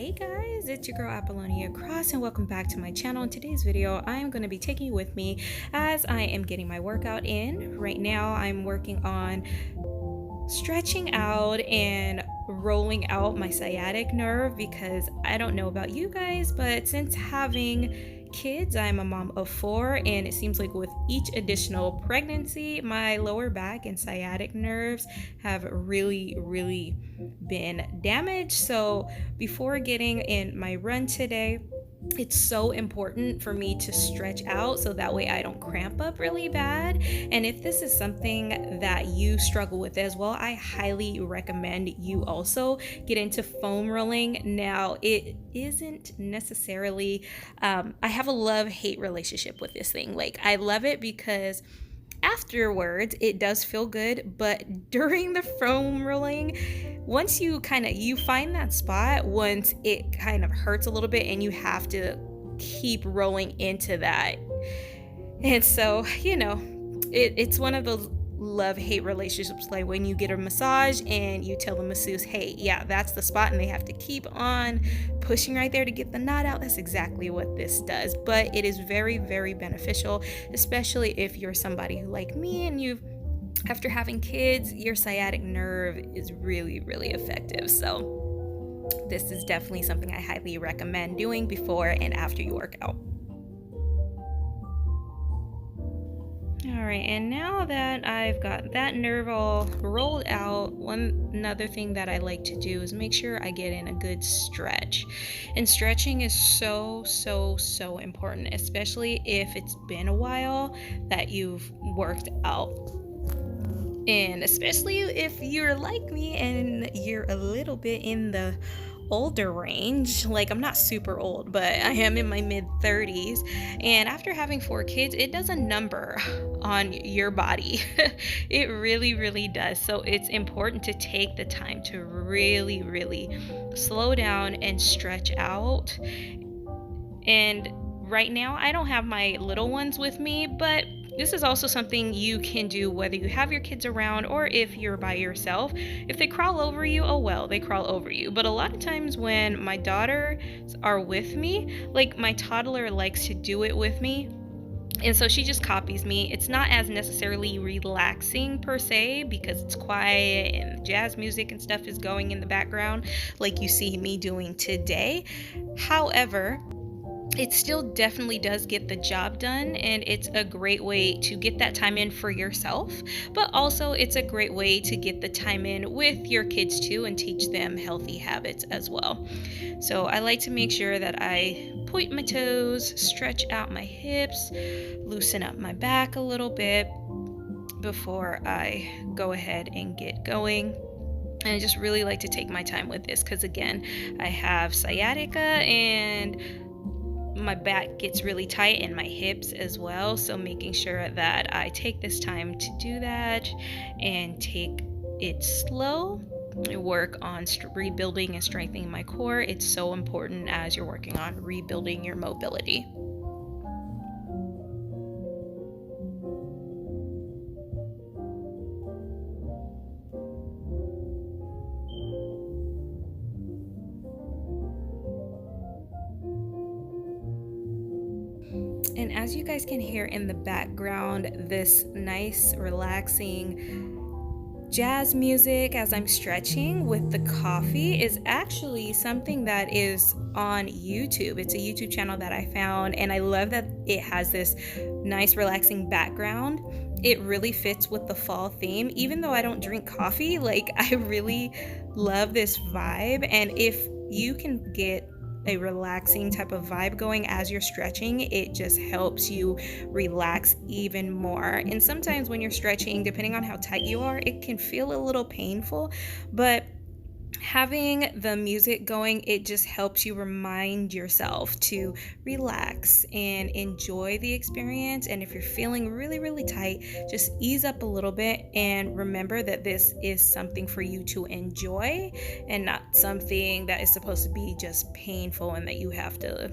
Hey guys, it's your girl Apolonia and welcome back to my channel. In today's video, I'm going to be taking you with me as I am getting my workout in. Right now, I'm working on stretching out and rolling out my sciatic nerve because I don't know about you guys, but since having kids, I'm a mom of 4, and it seems like with each additional pregnancy, my lower back and sciatic nerves have really been damaged. So before getting in my run today, it's so important for me to stretch out so that way I don't cramp up really bad. And if this is something that you struggle with as well, I highly recommend you also get into foam rolling. Now, it isn't necessarily, I have a love-hate relationship with this thing. Like, I love it because afterwards it does feel good, but during the foam rolling, once you find that spot, once it kind of hurts a little bit and you have to keep rolling into that. And so, it's one of those love-hate relationships, like when you get a massage and you tell the masseuse, hey, yeah, that's the spot, and they have to keep on pushing right there to get the knot out. That's exactly what this does. But it is very beneficial, especially if you're somebody who, like me, and after having kids, your sciatic nerve is really effective. So this is definitely something I highly recommend doing before and after you work out. Alright, and now that I've got that nerve all rolled out, another thing that I like to do is make sure I get in a good stretch. And stretching is so important, especially if it's been a while that you've worked out. And especially if you're like me and you're a little bit in the older range. Like, I'm not super old, but I am in my mid-30s, and after having 4 kids, it does a number on your body. It really does. So it's important to take the time to really slow down and stretch out. And right now I don't have my little ones with me, but this is also something you can do whether you have your kids around or if you're by yourself. If they crawl over you, oh well, they crawl over you. But a lot of times when my daughters are with me, like my toddler likes to do it with me, and so she just copies me. It's not as necessarily relaxing per se because it's quiet and jazz music and stuff is going in the background like you see me doing today. However, it still definitely does get the job done, and it's a great way to get that time in for yourself, but also it's a great way to get the time in with your kids too and teach them healthy habits as well. So I like to make sure that I point my toes, stretch out my hips, loosen up my back a little bit before I go ahead and get going. And I just really like to take my time with this because, again, I have sciatica and my back gets really tight and my hips as well. So making sure that I take this time to do that and take it slow, work on rebuilding and strengthening my core. It's so important as you're working on rebuilding your mobility. And as you guys can hear in the background, this nice, relaxing jazz music as I'm stretching with the coffee is actually something that is on YouTube. It's a YouTube channel that I found, and I love that it has this nice, relaxing background. It really fits with the fall theme. Even though I don't drink coffee, like, I really love this vibe. And if you can get a relaxing type of vibe going as you're stretching, it just helps you relax even more. And sometimes when you're stretching, depending on how tight you are, it can feel a little painful, but having the music going, it just helps you remind yourself to relax and enjoy the experience. And if you're feeling really tight, just ease up a little bit and remember that this is something for you to enjoy and not something that is supposed to be just painful and that you have to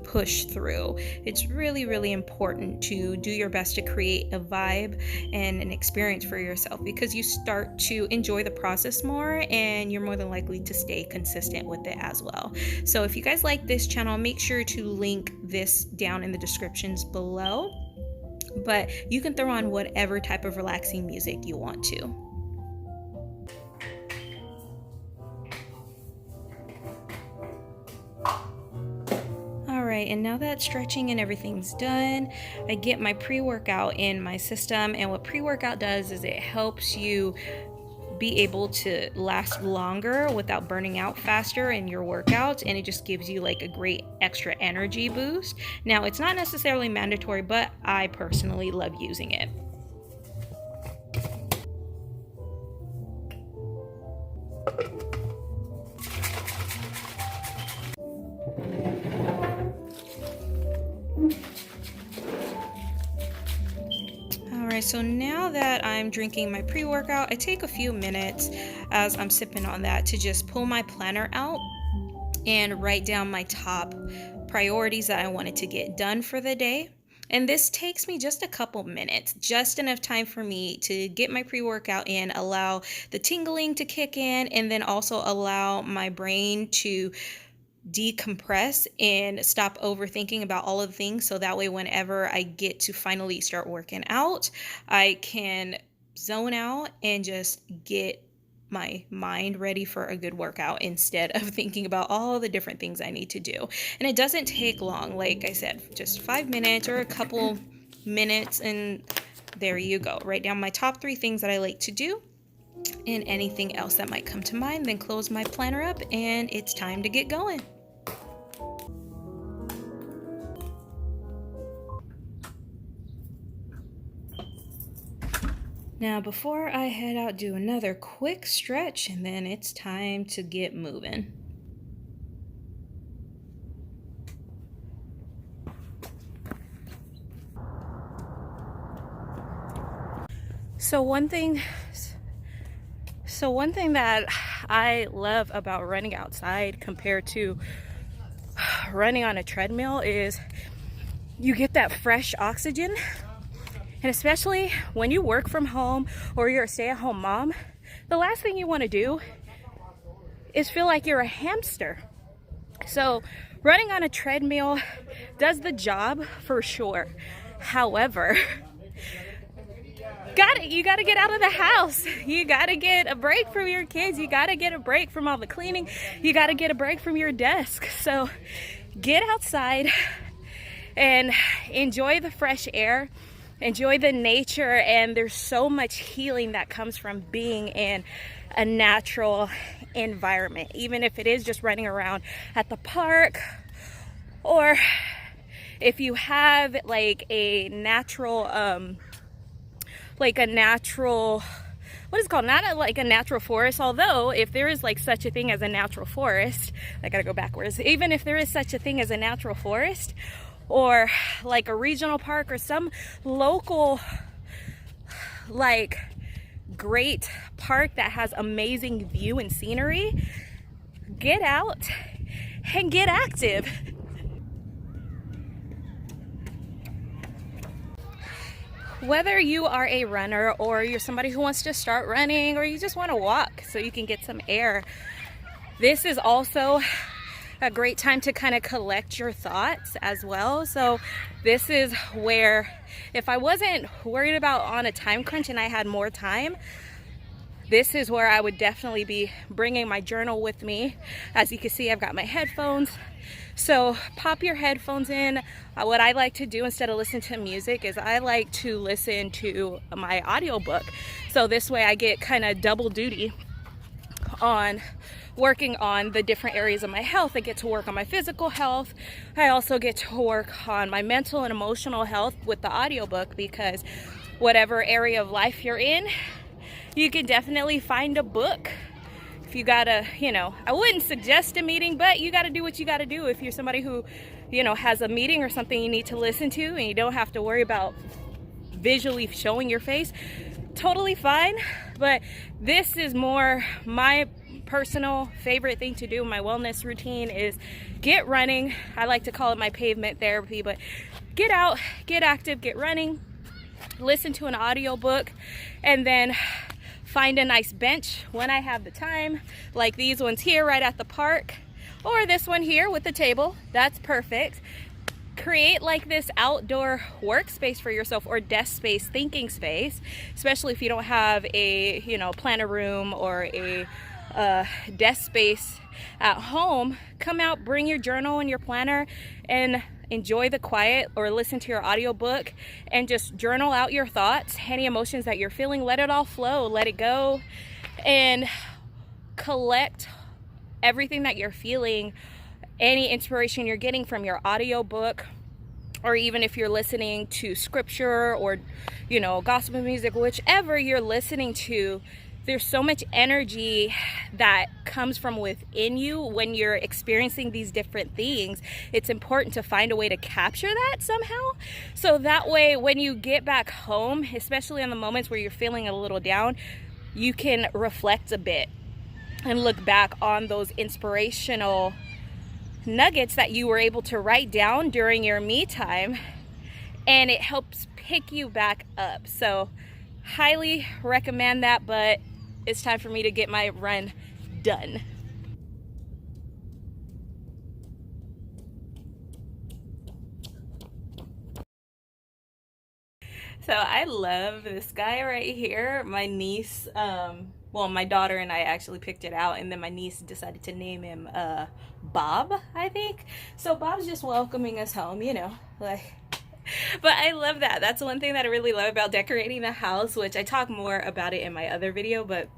push through. It's really, really important to do your best to create a vibe and an experience for yourself, because you start to enjoy the process more and you're more than likely to stay consistent with it as well. So if you guys like this channel, make sure to link this down in the descriptions below. But you can throw on whatever type of relaxing music you want to. Alright, and now that stretching and everything's done, I get my pre-workout in my system. And what pre-workout does is it helps you be able to last longer without burning out faster in your workouts, and it just gives you like a great extra energy boost. Now, it's not necessarily mandatory, but I personally love using it. So now that I'm drinking my pre-workout, I take a few minutes as I'm sipping on that to just pull my planner out and write down my top priorities that I wanted to get done for the day. And this takes me just a couple minutes, just enough time for me to get my pre-workout in, allow the tingling to kick in, and then also allow my brain to decompress and stop overthinking about all of the things, so that way whenever I get to finally start working out, I can zone out and just get my mind ready for a good workout instead of thinking about all the different things I need to do. And it doesn't take long, like I said, just 5 minutes or a couple minutes, and there you go. Write down my top 3 things that I like to do and anything else that might come to mind, then close my planner up and it's time to get going. Now, before I head out, do another quick stretch, and then it's time to get moving. So one thing that I love about running outside compared to running on a treadmill is you get that fresh oxygen. And especially when you work from home or you're a stay-at-home mom, the last thing you want to do is feel like you're a hamster. So running on a treadmill does the job for sure. However, you gotta get out of the house. You gotta get a break from your kids. You gotta get a break from all the cleaning. You gotta get a break from your desk. So get outside and enjoy the fresh air. Enjoy the nature, and there's so much healing that comes from being in a natural environment, even if it is just running around at the park, or if you have like a natural what is it called, like a natural forest, although if there is like such a thing as a natural forest, I gotta go backwards, even if there is such a thing as a natural forest, or like a regional park or some local like great park that has amazing view and scenery, get out and get active. Whether you are a runner or you're somebody who wants to start running or you just want to walk so you can get some air, this is also a great time to kind of collect your thoughts as well. So this is where, if I wasn't worried about on a time crunch and I had more time, this is where I would definitely be bringing my journal with me. As you can see, I've got my headphones. So pop your headphones in. What I like to do instead of listening to music is I like to listen to my audiobook. So this way I get kind of double duty on working on the different areas of my health. I get to work on my physical health. I also get to work on my mental and emotional health with the audiobook, because whatever area of life you're in, you can definitely find a book. If you gotta, I wouldn't suggest a meeting, but you gotta do what you gotta do. If you're somebody who, has a meeting or something you need to listen to and you don't have to worry about visually showing your face, totally fine. But this is more my personal favorite thing to do, my wellness routine, is get running. I like to call it my pavement therapy, but get out, get active, get running, listen to an audiobook, and then find a nice bench when I have the time, like these ones here right at the park, or this one here with the table. That's perfect. Create like this outdoor workspace for yourself, or desk space, thinking space, especially if you don't have a, you know, planner room or a desk space at home. Come out, bring your journal and your planner, and enjoy the quiet, or listen to your audiobook and just journal out your thoughts, any emotions that you're feeling. Let it all flow, let it go, and collect everything that you're feeling, any inspiration you're getting from your audiobook, or even if you're listening to scripture or, you know, gospel music, whichever you're listening to. There's so much energy that comes from within you when you're experiencing these different things. It's important to find a way to capture that somehow. So that way, when you get back home, especially in the moments where you're feeling a little down, you can reflect a bit and look back on those inspirational nuggets that you were able to write down during your me time, and it helps pick you back up. So highly recommend that, but it's time for me to get my run done. So I love this guy right here. My niece, well, my daughter and I actually picked it out, and then my niece decided to name him Bob, I think. So Bob's just welcoming us home, you know, like. But I love that. That's one thing that I really love about decorating the house, which I talk more about it in my other video, but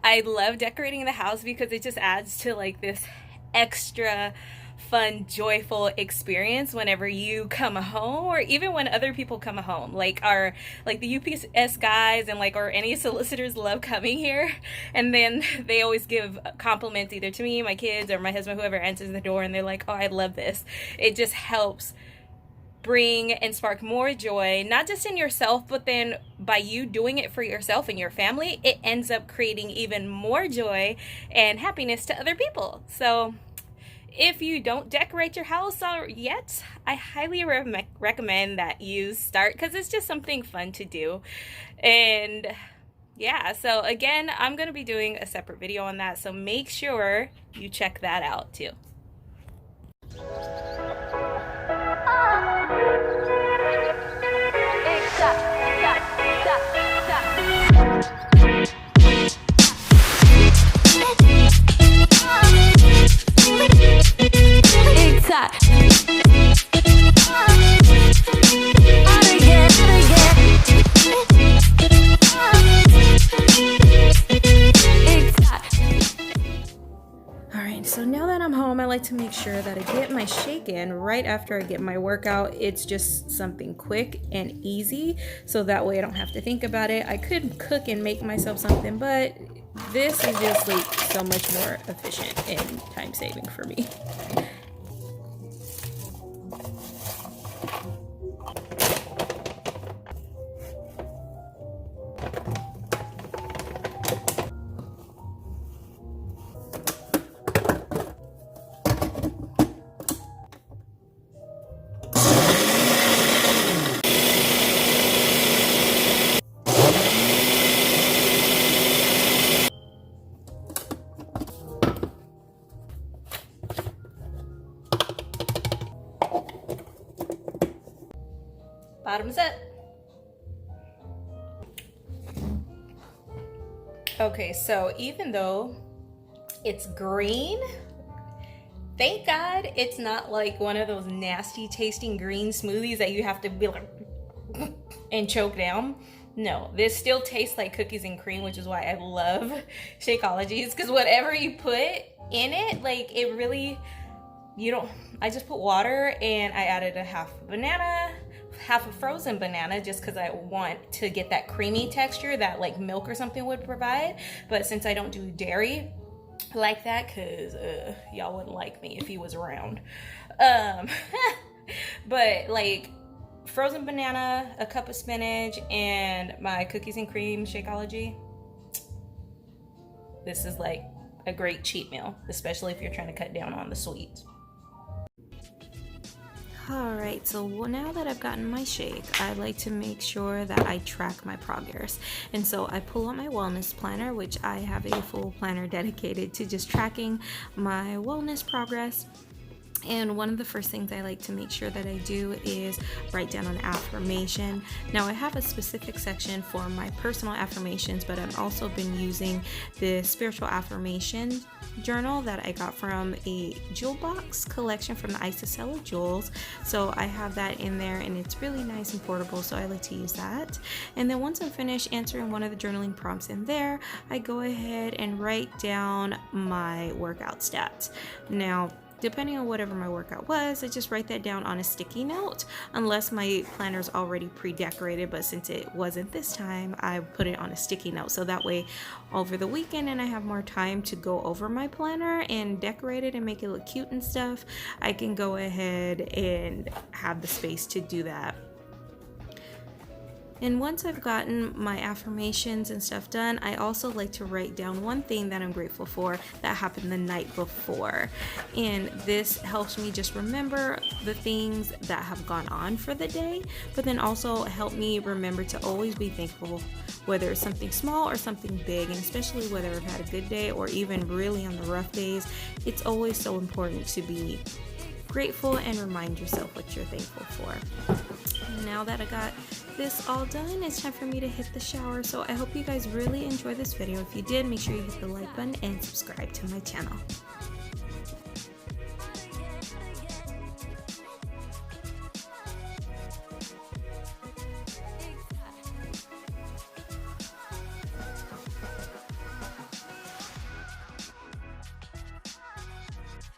I love decorating the house because it just adds to like this extra fun, joyful experience whenever you come home, or even when other people come home. Like the UPS guys and or any solicitors love coming here, and then they always give compliments either to me, my kids, or my husband, whoever answers the door, and they're like, oh, I love this. It just helps bring and spark more joy, not just in yourself, but then by you doing it for yourself and your family, it ends up creating even more joy and happiness to other people. So if you don't decorate your house yet, I highly recommend that you start, because it's just something fun to do. And yeah, so again, I'm going to be doing a separate video on that, so make sure you check that out too. Alright, so now that I'm home, I like to make sure that I get my shake in right after I get my workout. It's just something quick and easy, so that way I don't have to think about it. I could cook and make myself something, but this is just like so much more efficient and time saving for me. Bottoms up. Okay, so even though it's green, thank God it's not like one of those nasty tasting green smoothies that you have to be like and choke down. No, this still tastes like cookies and cream, which is why I love Shakeologies, because whatever you put in it, like it really, I just put water, and I added a half banana, half a frozen banana, just because I want to get that creamy texture that like milk or something would provide. But since I don't do dairy like that, because y'all wouldn't like me if he was around, but like frozen banana, a cup of spinach, and my cookies and cream Shakeology. this is like a great cheat meal, especially if you're trying to cut down on the sweets. Alright, so now that I've gotten my shake, I like to make sure that I track my progress. And so I pull out my wellness planner, which I have a full planner dedicated to just tracking my wellness progress. And one of the first things I like to make sure that I do is write down an affirmation. Now I have a specific section for my personal affirmations, but I've also been using the spiritual affirmation journal that I got from a jewel box collection from the Isosceller Jewels. So I have that in there and it's really nice and portable, so I like to use that. And then once I'm finished answering one of the journaling prompts in there, I go ahead and write down my workout stats. Now, depending on whatever my workout was, I just write that down on a sticky note, unless my planner's already pre-decorated, but since it wasn't this time, I put it on a sticky note, so that way over the weekend and I have more time to go over my planner and decorate it and make it look cute and stuff, I can go ahead and have the space to do that. And once I've gotten my affirmations and stuff done, I also like to write down one thing that I'm grateful for that happened the night before. And this helps me just remember the things that have gone on for the day, but then also help me remember to always be thankful, whether it's something small or something big, and especially whether I've had a good day or even really on the rough days. It's always so important to be grateful and remind yourself what you're thankful for. Now that I got this all done, it's time for me to hit the shower. So I hope you guys really enjoyed this video. If you did, make sure you hit the like button and subscribe to my channel.